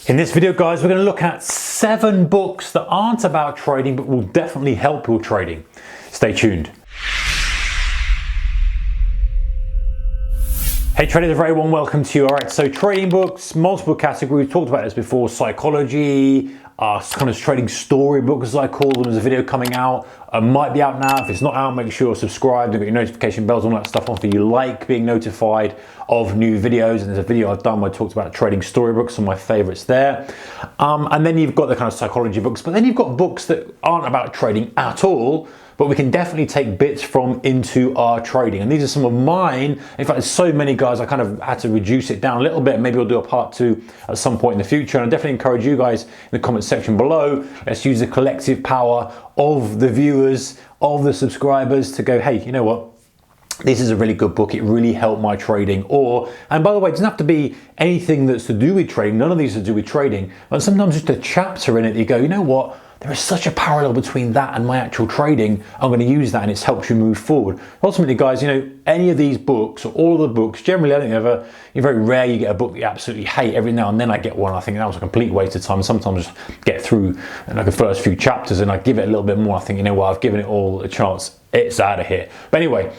In this video, guys, we're going to look at 7 books that aren't about trading but will definitely help your trading. Stay tuned. Hey traders, a very warm welcome to you. Alright, so trading books, multiple categories, talked about this before, psychology, kind of trading storybooks as I call them. There's a video coming out, might be out now. If it's not out, make sure you're subscribed and get your notification bells, all that stuff on, if you like being notified of new videos. And there's a video I've done where I talked about trading storybooks, some of my favorites there. And then you've got the kind of psychology books, but then you've got books that aren't about trading at all, but we can definitely take bits from into our trading. And these are some of mine. In fact, there's so many, guys, I kind of had to reduce it down a little bit. Maybe we'll do a part 2 at some point in the future. And I definitely encourage you guys in the comment section below, let's use the collective power of the viewers, of the subscribers to go, hey, you know what? This is a really good book. It really helped my trading. Or, and by the way, it doesn't have to be anything that's to do with trading. None of these are to do with trading. But sometimes just a chapter in it, you go, you know what? There is such a parallel between that and my actual trading. I'm going to use that and it's helped you move forward. Ultimately, guys, you know, any of these books or all of the books, generally, I think you're very rare you get a book that you absolutely hate. Every now and then I get one. I think that was a complete waste of time. Sometimes I just get through like the first few chapters and I give it a little bit more. I think, you know what, I've given it all a chance. It's out of here. But anyway,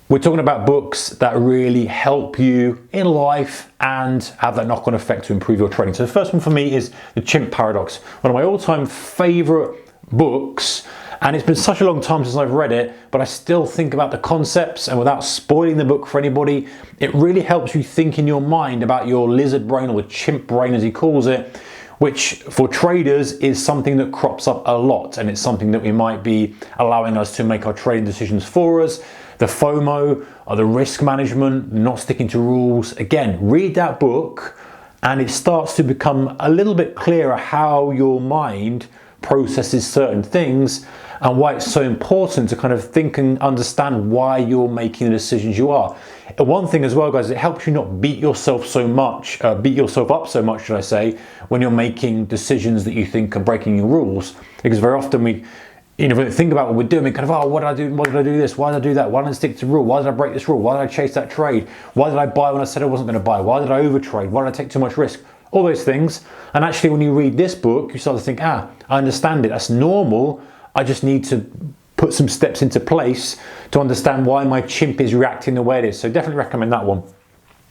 we're talking about books that really help you in life and have that knock-on effect to improve your trading. So the first one for me is The Chimp Paradox, one of my all-time favorite books. And it's been such a long time since I've read it, but I still think about the concepts, and without spoiling the book for anybody, it really helps you think in your mind about your lizard brain, or the chimp brain as he calls it, which for traders is something that crops up a lot. And it's something that we might be allowing us to make our trading decisions for us. The FOMO, or the risk management, not sticking to rules. Again, read that book and it starts to become a little bit clearer how your mind processes certain things and why it's so important to kind of think and understand why you're making the decisions you are. And one thing as well, guys, it helps you not beat yourself up so much, should I say, when you're making decisions that you think are breaking your rules. Because very often we think about what we're doing, we kind of, oh, what did I do? Why did I do this? Why did I do that? Why did I stick to the rule? Why did I break this rule? Why did I chase that trade? Why did I buy when I said I wasn't going to buy? Why did I overtrade? Why did I take too much risk? All those things. And actually, when you read this book, you start to think, I understand it. That's normal. I just need to put some steps into place to understand why my chimp is reacting the way it is. So definitely recommend that one.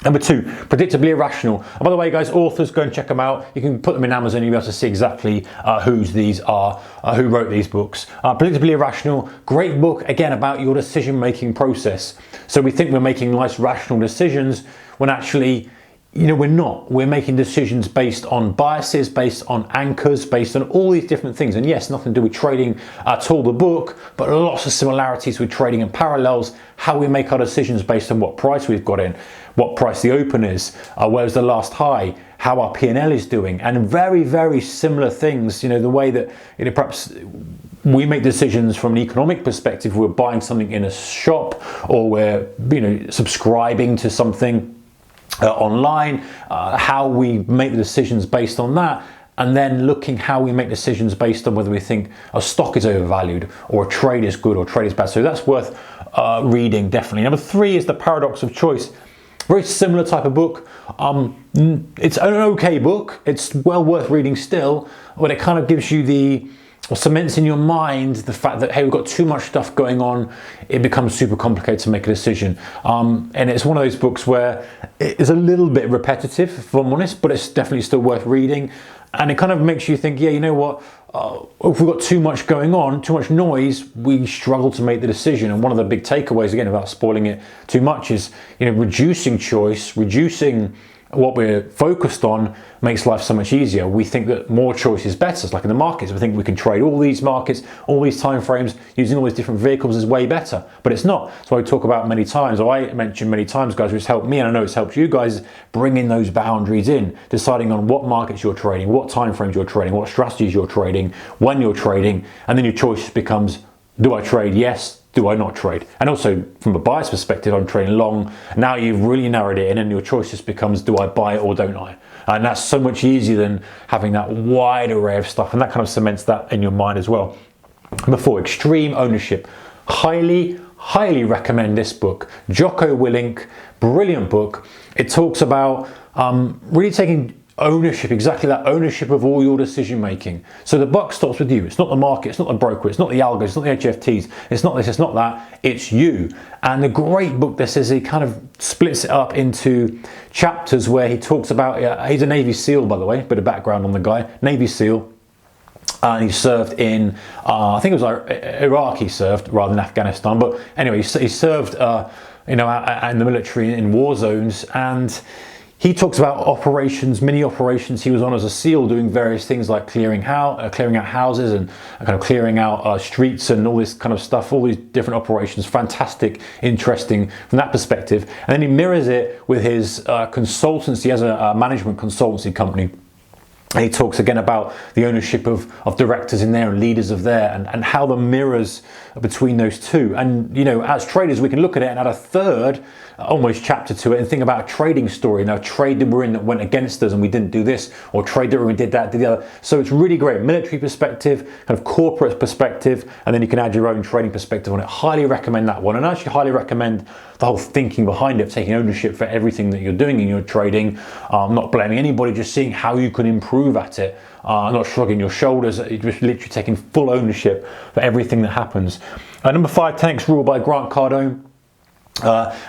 Number 2, Predictably Irrational. And by the way, guys, authors, go and check them out. You can put them in Amazon, you'll be able to see exactly whose these are, who wrote these books. Predictably Irrational, great book, again, about your decision-making process. So we think we're making nice, rational decisions when actually, we're not. We're making decisions based on biases, based on anchors, based on all these different things. And yes, nothing to do with trading at all, the book, but lots of similarities with trading and parallels, how we make our decisions based on what price we've got in, what price the open is, where's the last high, how our P&L is doing, and very, very similar things, the way that, perhaps we make decisions from an economic perspective. We're buying something in a shop, or we're, subscribing to something online, how we make the decisions based on that, and then looking how we make decisions based on whether we think a stock is overvalued or a trade is good or trade is bad. So that's worth reading, definitely. Number 3 is The Paradox of Choice. Very similar type of book. It's an okay book. It's well worth reading still, but it kind of gives you cements in your mind the fact that, hey, we've got too much stuff going on. It becomes super complicated to make a decision. And it's one of those books where it is a little bit repetitive, if I'm honest, but it's definitely still worth reading. And it kind of makes you think, yeah, you know what? If we've got too much going on, too much noise, we struggle to make the decision. And one of the big takeaways, again, without spoiling it too much, is reducing choice, reducing what we're focused on makes life so much easier. We think that more choice is better. It's like in the markets, we think we can trade all these markets, all these time frames, using all these different vehicles is way better, but it's not. So I talk about many times, or I mentioned many times, guys, which helped me, and I know it's helped you guys, bringing those boundaries in, deciding on what markets you're trading, what time frames you're trading, what strategies you're trading, when you're trading, and then your choice becomes, do I trade? Yes. Do I not trade? And also from a bias perspective, I'm trading long. Now you've really narrowed it in and your choice just becomes, do I buy it or don't I? And that's so much easier than having that wide array of stuff, and that kind of cements that in your mind as well. Number 4, Extreme Ownership. Highly recommend this book. Jocko Willink, brilliant book. It talks about really taking ownership, exactly that ownership of all your decision making. So the buck stops with you. It's not the market, it's not the broker, it's not the algos, it's not the HFTs, it's not this, it's not that, it's you. And the great book this is, he kind of splits it up into chapters where he talks about, he's a Navy SEAL, by the way, bit of background on the guy, Navy SEAL. And he served in, I think it was Iraq he served rather than Afghanistan. But anyway, he served, you know, in the military in war zones. And he talks about operations, mini operations he was on as a SEAL, doing various things like clearing out houses and kind of clearing out streets and all this kind of stuff, all these different operations. Fantastic, interesting from that perspective. And then he mirrors it with his consultancy. He has a management consultancy company. And he talks again about the ownership of directors in there and leaders of there, and how the mirrors between those two. And, you know, as traders, we can look at it and add a third almost chapter to it and think about a trading story. Now, trade that we're in that went against us and we didn't do this, or trade that we did that, did the other. So it's really great. Military perspective, kind of corporate perspective, and then you can add your own trading perspective on it. Highly recommend that one, and I actually highly recommend the whole thinking behind it, taking ownership for everything that you're doing in your trading, not blaming anybody, just seeing how you can improve at it, not shrugging your shoulders, just literally taking full ownership for everything that happens. Number 5, 10x Rule by Grant Cardone.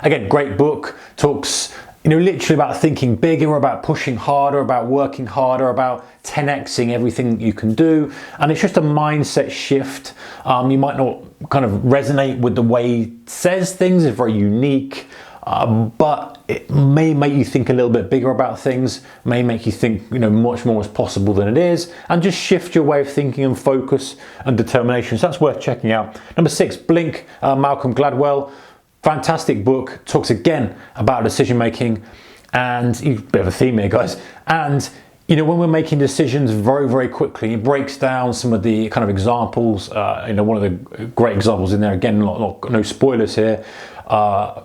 Again, great book, talks, you know, literally about thinking bigger, about pushing harder, about working harder, about 10xing everything you can do. And it's just a mindset shift. You might not kind of resonate with the way he says things, it's very unique, but it may make you think a little bit bigger about things, may make you think, you know, much more is possible than it is, and just shift your way of thinking and focus and determination. So that's worth checking out. Number 6, Blink, Malcolm Gladwell. Fantastic book, talks again about decision making, and a bit of a theme here, guys. And you know, when we're making decisions very, very quickly, he breaks down some of the kind of examples. You know, one of the great examples in there, again, no spoilers here.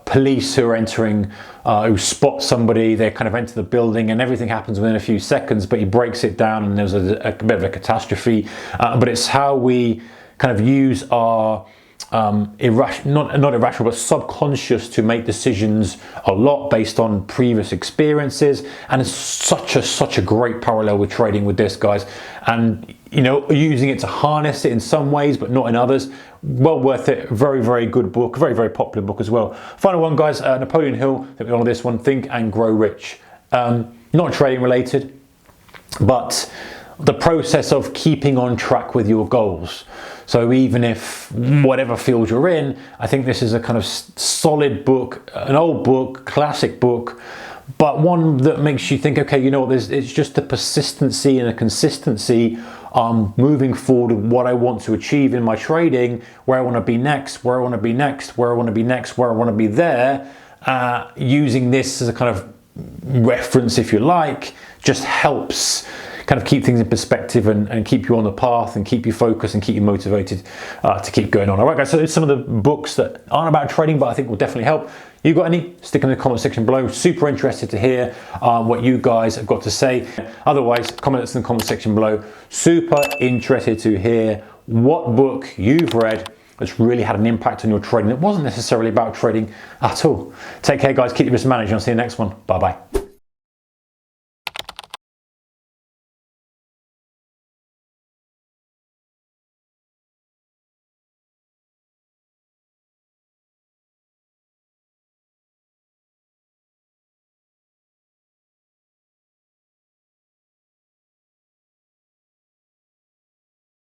Police who are entering, who spot somebody, they kind of enter the building and everything happens within a few seconds, but he breaks it down and there's a bit of a catastrophe. But it's how we kind of use our not irrational, but subconscious to make decisions a lot based on previous experiences. And it's such a great parallel with trading with this, guys. And you know, using it to harness it in some ways, but not in others. Well worth it. Very, very good book. Very, very popular book as well. Final one, guys. Napoleon Hill. I think we're on this one. Think and Grow Rich. Not trading related, but the process of keeping on track with your goals. So even if whatever field you're in, I think this is a kind of solid book, an old book, classic book, but one that makes you think, okay, you know what, it's just the persistency and the consistency moving forward with what I want to achieve in my trading, where I want to be next, where I want to be next, where I want to be next, where I want to be there. Using this as a kind of reference, if you like, just helps kind of keep things in perspective and keep you on the path and keep you focused and keep you motivated to keep going on. All right, guys, so it's some of the books that aren't about trading, but I think will definitely help. You got any? Stick in the comment section below. Super interested to hear what you guys have got to say. Otherwise, comments in the comment section below. Super interested to hear what book you've read that's really had an impact on your trading that wasn't necessarily about trading at all. Take care, guys. Keep your risk managed. I'll see you in the next one. Bye-bye.